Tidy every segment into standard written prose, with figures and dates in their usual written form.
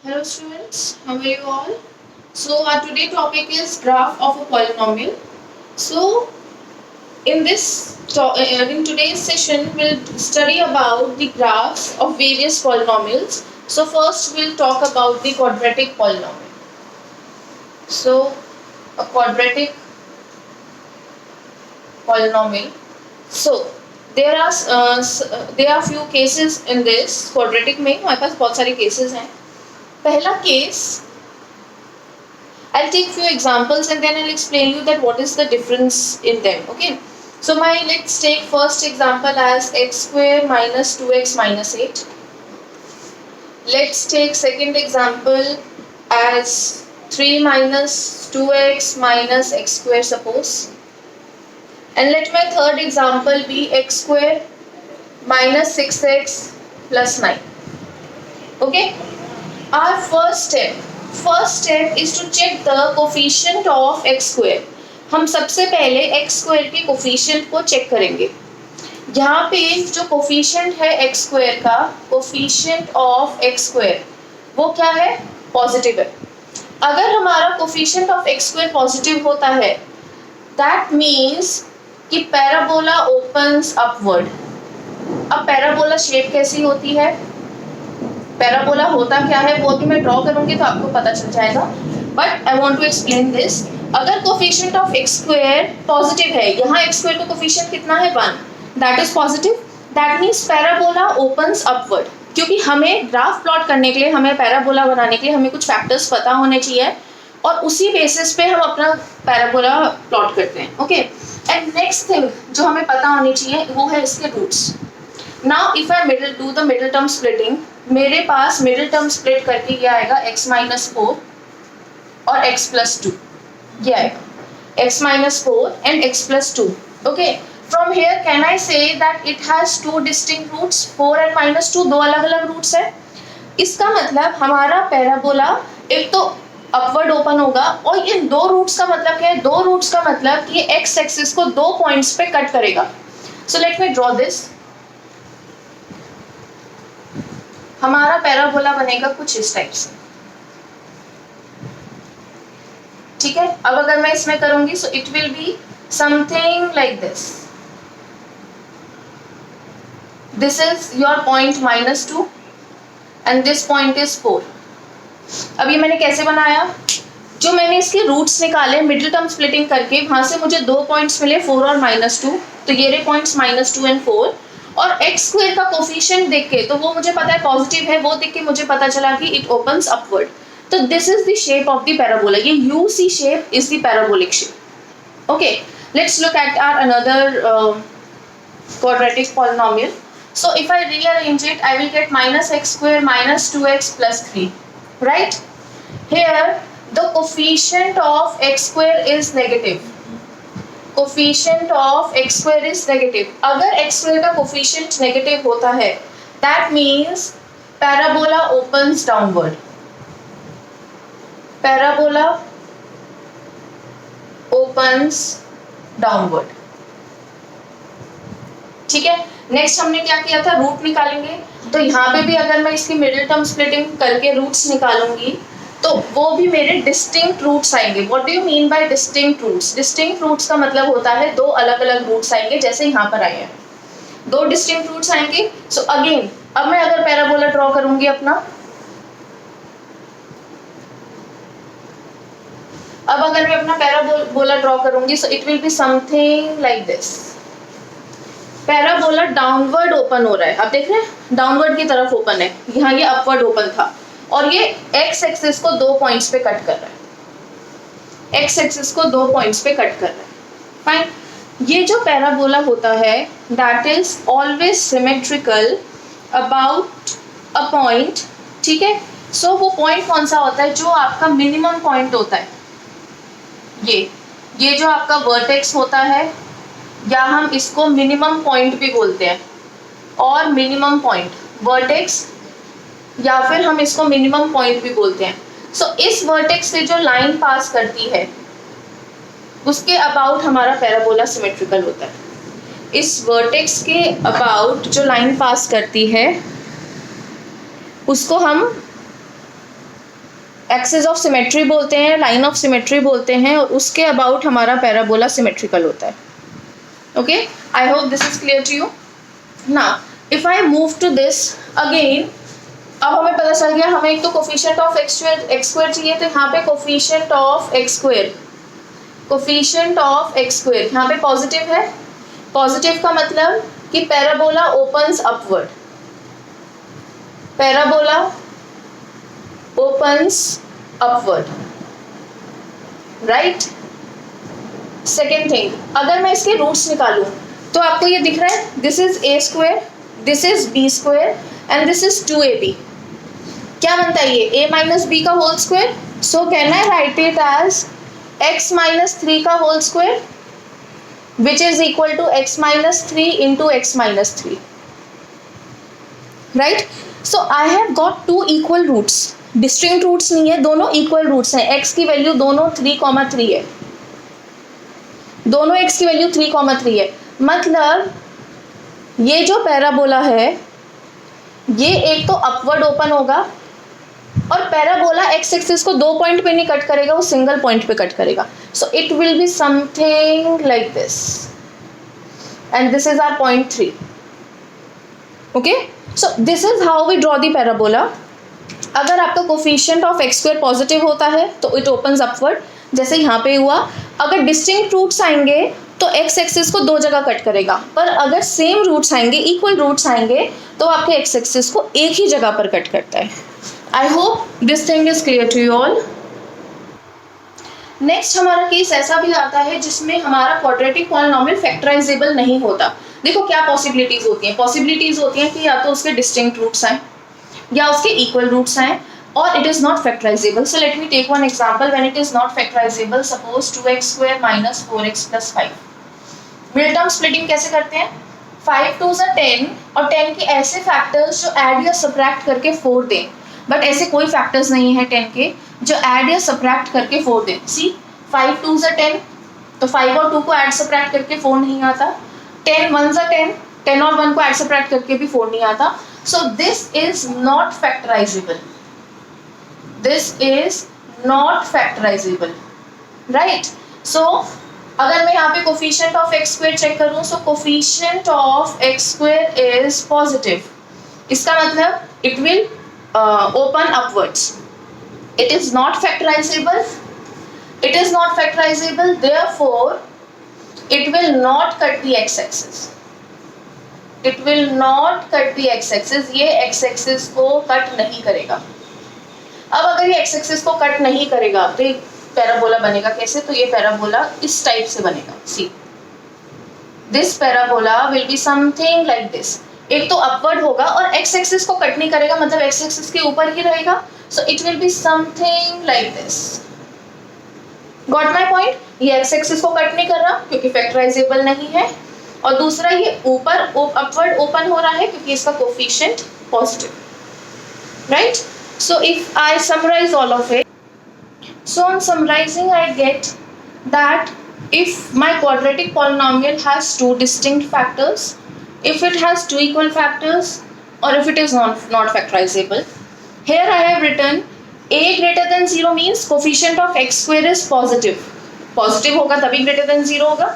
Hello students, how are you all? So our today topic is graph of a polynomial. So in today's session we'll study about the graphs of various polynomials. So first we'll talk about the quadratic polynomial. So a quadratic polynomial. So there are few cases in this quadratic में हमारे पास बहुत सारे cases हैं. पहला case, I'll take few examples and then I'll explain you that what is the difference in them. Okay. So let's take first example as x square minus 2x minus 8. Let's take second example as 3 minus 2x minus x square suppose. And let my third example be x square minus 6x plus 9. Okay. Our first step is to check the coefficient of x square. हम सबसे पहले x square के coefficient को check करेंगे. यहाँ पे जो coefficient है x square का, coefficient of x square वो क्या है? Positive है. अगर हमारा coefficient of x square positive होता है, that means कि parabola opens upward. अब parabola shape कैसी होती है? पैराबोला होता क्या है वो अभी मैं ड्रॉ करूंगी तो आपको पता चल जाएगा. But I want to explain this. अगर coefficient of x square positive है, यहाँ एक्स स्क्वायर का कोफिशिएंट कितना है 1, that is positive. That means parabola opens upward. क्योंकि हमें ग्राफ प्लॉट करने के लिए, हमें पैराबोला बनाने के लिए हमें कुछ फैक्टर्स पता होने चाहिए और उसी बेसिस पे हम अपना पैराबोला प्लॉट करते हैं. ओके. एंड नेक्स्ट थिंग जो हमें पता होनी चाहिए वो है इसके roots. Now if I do the middle term splitting, मेरे पास मिडिल टर्म स्प्लिट करके ये आएगा x माइनस 4 और x प्लस 2. ये आएगा x minus 4 and x plus 2. Okay. From here can I say that it has two distinct roots. 4 and minus 2 दो अलग अलग रूट्स है. इसका मतलब हमारा पैराबोला एक तो अपवर्ड ओपन होगा और इन दो रूट्स का मतलब क्या है? दो रूट्स का मतलब कि ये x एक्सिस को दो पॉइंट्स पे कट करेगा. सो लेट मी ड्रॉ दिस. हमारा पैराबोला बनेगा कुछ इस टाइप से. ठीक है. अब अगर मैं इसमें करूंगी सो it will be something like this. This is your point -2 and this point is 4. अब ये मैंने कैसे बनाया? जो मैंने इसके रूट्स निकाले मिडिल टर्म स्प्लिटिंग करके, वहां से मुझे दो पॉइंट्स मिले 4 और -2. तो ये रहे पॉइंट्स -2 एंड 4. और x स्क्वायर का कोफिशिएंट देख के, तो वो मुझे पता है पॉजिटिव है, वो देख के मुझे पता चला कि इट ओपन्स अपवर्ड. तो this is the shape of the parabola. ये UC shape is the parabolic shape. Okay. Let's look at our another quadratic polynomial. So if I rearrange it, I will get -x square minus 2x plus 3. Right? Here the coefficient of x square is negative. Coefficient of x square is negative. अगर x square का coefficient negative होता है, that means parabola opens downward. Parabola opens downward. ठीक है. Next हमने क्या किया था? रूट निकालेंगे. तो यहाँ पे भी अगर मैं इसकी मिडिल टर्म स्प्लिटिंग करके रूट्स निकालूंगी तो वो भी मेरे डिस्टिंक्ट रूट्स आएंगे. What do you mean by distinct roots? Distinct roots का मतलब होता है दो अलग अलग रूट्स आएंगे, जैसे यहाँ पर आए हैं दो डिस्टिंक्ट रूट्स आएंगे. सो अगेन अब मैं अगर पैराबोला ड्रॉ करूंगी अपना, अब अगर मैं अपना पैराबोला ड्रॉ करूंगी सो it will be something like this. Parabola downward open हो रहा है. आप देख रहे हैं डाउनवर्ड की तरफ ओपन है. यहाँ ये अपवर्ड ओपन था और ये x एक्सिस को दो पॉइंट्स पे कट कर रहा है. x एक्सिस को दो पॉइंट्स पे कट कर रहा है. फाइन. ये जो पैराबोला होता है that is always symmetrical about a point. ठीक है. सो वो पॉइंट कौन सा होता है? जो आपका मिनिमम पॉइंट होता है. ये जो आपका वर्टेक्स होता है, या हम इसको मिनिमम पॉइंट भी बोलते हैं, और मिनिमम पॉइंट वर्टेक्स, या फिर हम इसको मिनिमम पॉइंट भी बोलते हैं. सो इस वर्टेक्स से जो लाइन पास करती है उसके अबाउट हमारा पैराबोला सिमेट्रिकल होता है. इस वर्टेक्स के अबाउट जो लाइन पास करती है उसको हम एक्सिस ऑफ सिमेट्री बोलते हैं, लाइन ऑफ सिमेट्री बोलते हैं, और उसके अबाउट हमारा पैराबोला सिमेट्रिकल होता है. Okay, I hope this is clear to you. Now if I move to this again, अब हमें पता चल गया हमें एक तो कोफिशिएंट ऑफ एक्स स्क्वायर चाहिए, तो यहाँ पे coefficient of x square, coefficient of x square यहाँ पे पॉजिटिव है. पॉजिटिव का मतलब कि parabola opens upward, parabola opens upward, right? Second thing, अगर मैं इसके रूट्स निकालूं तो आपको ये दिख रहा है, this is a square, this is b square and this is 2ab. क्या बनता है ये? a माइनस बी का whole square. So can I write it as x minus 3 का whole square which is equal to x minus 3 into x minus 3, right? So I have got two equal roots, distinct roots नहीं है, दोनों equal roots हैं. x की value दोनों 3,3 है, दोनों x की वैल्यू 3,3 है. मतलब ये जो पैराबोला है ये एक तो अपवर्ड ओपन होगा, और पैराबोला x एक्सिस को 2 पॉइंट पे नहीं कट करेगा, वो सिंगल पॉइंट पे कट करेगा. So it will be something like this and this is our point 3. Okay, so this is how we draw the parabola. अगर आपका coefficient of x square positive होता है तो इट ओपन्स अपवर्ड, जैसे यहाँ पे हुआ. अगर डिस्टिंक्ट रूट्स आएंगे तो एक्स एक्सिस को 2 जगह कट करेगा, पर अगर सेम रूट्स आएंगे, इक्वल रूट्स आएंगे, तो आपके एक्स एक्सिस को एक ही जगह पर कट करता है. I hope this thing is clear to you all. Next हमारा केस ऐसा भी आता है जिसमें हमारा क्वाड्रेटिक पॉलिनोमियल फैक्टराइजेबल नहीं होता. देखो क्या पॉसिबिलिटीज होती हैं. पॉसिबिलिटीज होती हैं कि या तो उसके डिस्टिंक्ट रूट्स आए या उसके इक्वल रूट्स आए, और it is not factorisable. So let me take one example. When it is not factorisable, suppose 2x square minus 4x plus 5. Mid term splitting कैसे करते हैं? 5 2 10 और 10 के ऐसे फैक्टर्स जो ऐड या सब्ट्रैक्ट करके 4 दें, बट ऐसे कोई फैक्टर्स नहीं है 10 के जो ऐड या सब्ट्रैक्ट करके 4 दें. सी 5 2 10, तो 5 और 2 को ऐड सब्ट्रैक्ट करके 4 नहीं आता. 10 1 10, 10 और 1 को ऐड सब्ट्रैक्ट करके भी 4 नहीं आता. So this is not factorizable. This is not factorizable, right? So अगर मैं यहाँ पे coefficient of x square check करूँ, so coefficient of x square is positive. इसका मतलब it will open upwards. It is not factorizable. It is not factorizable. Therefore, it will not cut the x-axis. It will not cut the x-axis. ये x-axis को cut नहीं करेगा. अब अगर ये x-axis को कट नहीं करेगा तो ये पैराबोला बनेगा कैसे? तो ये पैराबोला इस टाइप से बनेगा. See, this parabola will be something like this. एक तो अपवर्ड होगा और x-axis को कट नहीं करेगा, मतलब x-axis के ऊपर ही रहेगा. So it will be something like this. Got my point? ये x-axis को कट नहीं कर रहा क्योंकि फैक्टराइजेबल नहीं है, और दूसरा ये ऊपर अपवर्ड ओपन हो रहा है क्योंकि इसका coefficient positive, right? So if I summarise all of it, so on summarising I get that if my quadratic polynomial has two distinct factors, if it has two equal factors, or if it is not factorizable. Here I have written a greater than 0 means coefficient of x square is positive. Positive होगा तभी greater than 0 होगा.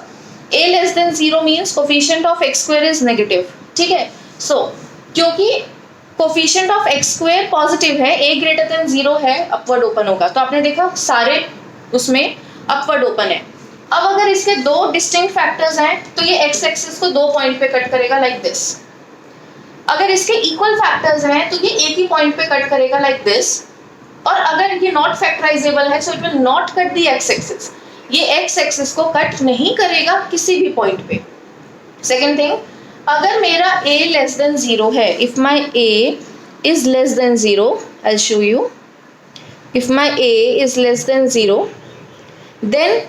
a less than 0 means coefficient of x square is negative. ठीक है? So क्योंकि coefficient of x square positive है, a greater than 0 है, upward open होगा. तो आपने देखा सारे उसमें upward open है. अब अगर इसके दो डिस्टिंक्ट फैक्टर्स हैं तो ये एक्स एक्सिस को 2 पॉइंट पे कट करेगा लाइक दिस. अगर इसके इक्वल फैक्टर्स हैं तो ये एक ही पॉइंट पे कट करेगा लाइक दिस. और अगर ये नॉट फैक्टराइजेबल है सो it will not cut the x axis. ये एक्स एक्सिस को कट नहीं करेगा किसी भी पॉइंट पे. सेकेंड थिंग, अगर मेरा a लेस देन 0 है, if my a is less than 0, I will show you. If my a is less than 0, then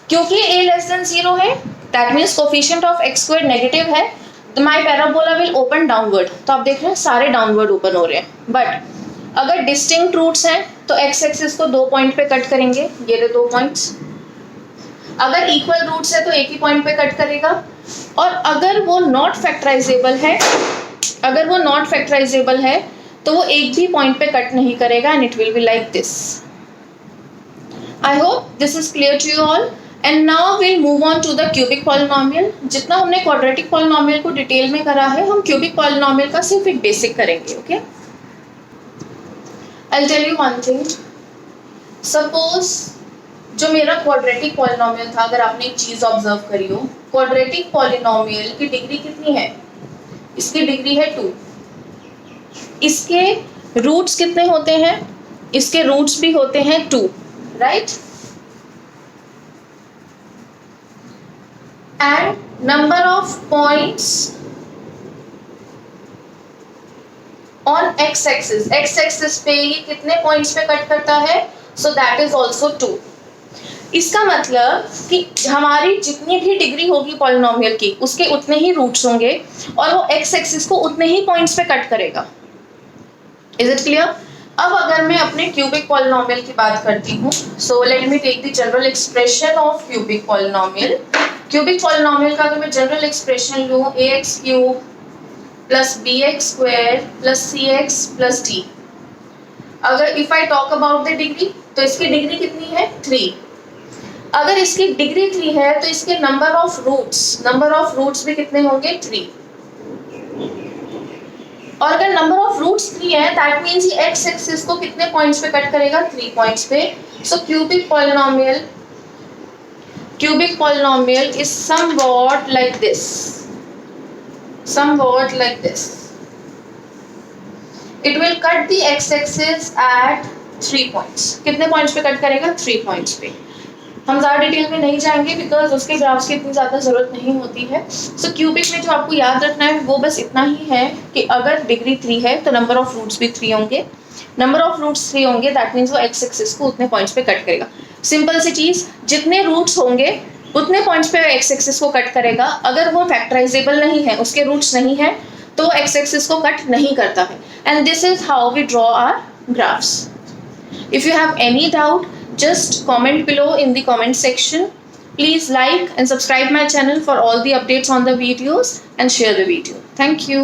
क्योंकि a लेस देन 0 है, that means coefficient of x square negative है, तो my parabola will open downward. तो आप देख रहे हैं सारे डाउनवर्ड ओपन हो रहे हैं. बट अगर डिस्टिंक्ट रूट्स हैं तो एक्स एक्सिस को 2 पॉइंट पे कट करेंगे, ये रहे 2 पॉइंट्स. अगर इक्वल रूट्स है तो एक ही पॉइंट पे कट करेगा. और अगर वो नॉट फैक्टराइजेबल है, अगर वो नॉट फैक्टराइजेबल है तो वो एक भी पॉइंट पे कट नहीं करेगा and it will be like this. I hope this is clear to you all. And now will move on to the cubic polynomial. जितना हमने क्वाड्रेटिक पॉलिनोमियल को डिटेल में करा है, हम क्यूबिक पॉलिनोमियल का सिर्फ एक बेसिक करेंगे. Okay, I'll tell you one thing. Suppose जो मेरा क्वाड्रेटिक पॉलिनोमियल था, अगर आपने एक चीज ऑब्जर्व करी हो, क्वाड्रेटिक पॉलिनोमियल की डिग्री कितनी है? इसकी डिग्री है 2. इसके रूट्स कितने होते हैं? इसके रूट्स भी होते हैं 2, right? And number of points on x axis पे ये कितने पॉइंट्स पे कट करता है? So that is also 2. इसका मतलब कि हमारी जितनी भी डिग्री होगी पॉलिनोमियल की, उसके उतने ही रूट्स होंगे और वो एक्स एक्सिस को उतने ही पॉइंट्स पे कट करेगा. Is it clear? अब अगर मैं अपने क्यूबिक पॉलिनोमियल की बात करती हूँ, so let me take the general expression of cubic polynomial. Cubic polynomial का अगर मैं जनरल एक्सप्रेशन लूँ, ax cube plus bx square plus cx plus d. अगर if I talk about the degree, तो इसकी डिग्री कितनी है? 3. अगर इसकी डिग्री 3 है तो इसके नंबर ऑफ रूट्स भी कितने होंगे? 3. और अगर नंबर ऑफ रूट्स 3 है, दैट मींस ये एक्स एक्सिस को कितने पॉइंट्स पे कट करेगा? 3 पॉइंट्स पे. So cubic polynomial is somewhat like this. It will cut the x-axis at 3 points. कितने पॉइंट्स पे कट करेगा? 3 पॉइंट्स पे. हम ज़्यादा डिटेल में नहीं जाएंगे बिकॉज उसके ग्राफ्स की इतनी ज़्यादा ज़रूरत नहीं होती है. सो क्यूबिक में जो आपको याद रखना है वो बस इतना ही है कि अगर डिग्री 3 है तो नंबर ऑफ रूट्स भी 3 होंगे. नंबर ऑफ रूट्स 3 होंगे, दैट मीन्स वो एक्स एक्सिस को उतने पॉइंट्स पे कट करेगा. सिंपल सी चीज़, जितने रूट्स होंगे उतने पॉइंट्स पे एक्स एक्सिस को कट करेगा. अगर वो फैक्टराइजेबल नहीं है, उसके रूट्स नहीं है, तो एक्स एक्सिस को कट नहीं करता है. And this is how we draw our graphs. If you have any doubt, just comment below in the comment section. Please like and subscribe my channel for all the updates on the videos and share the video. Thank you.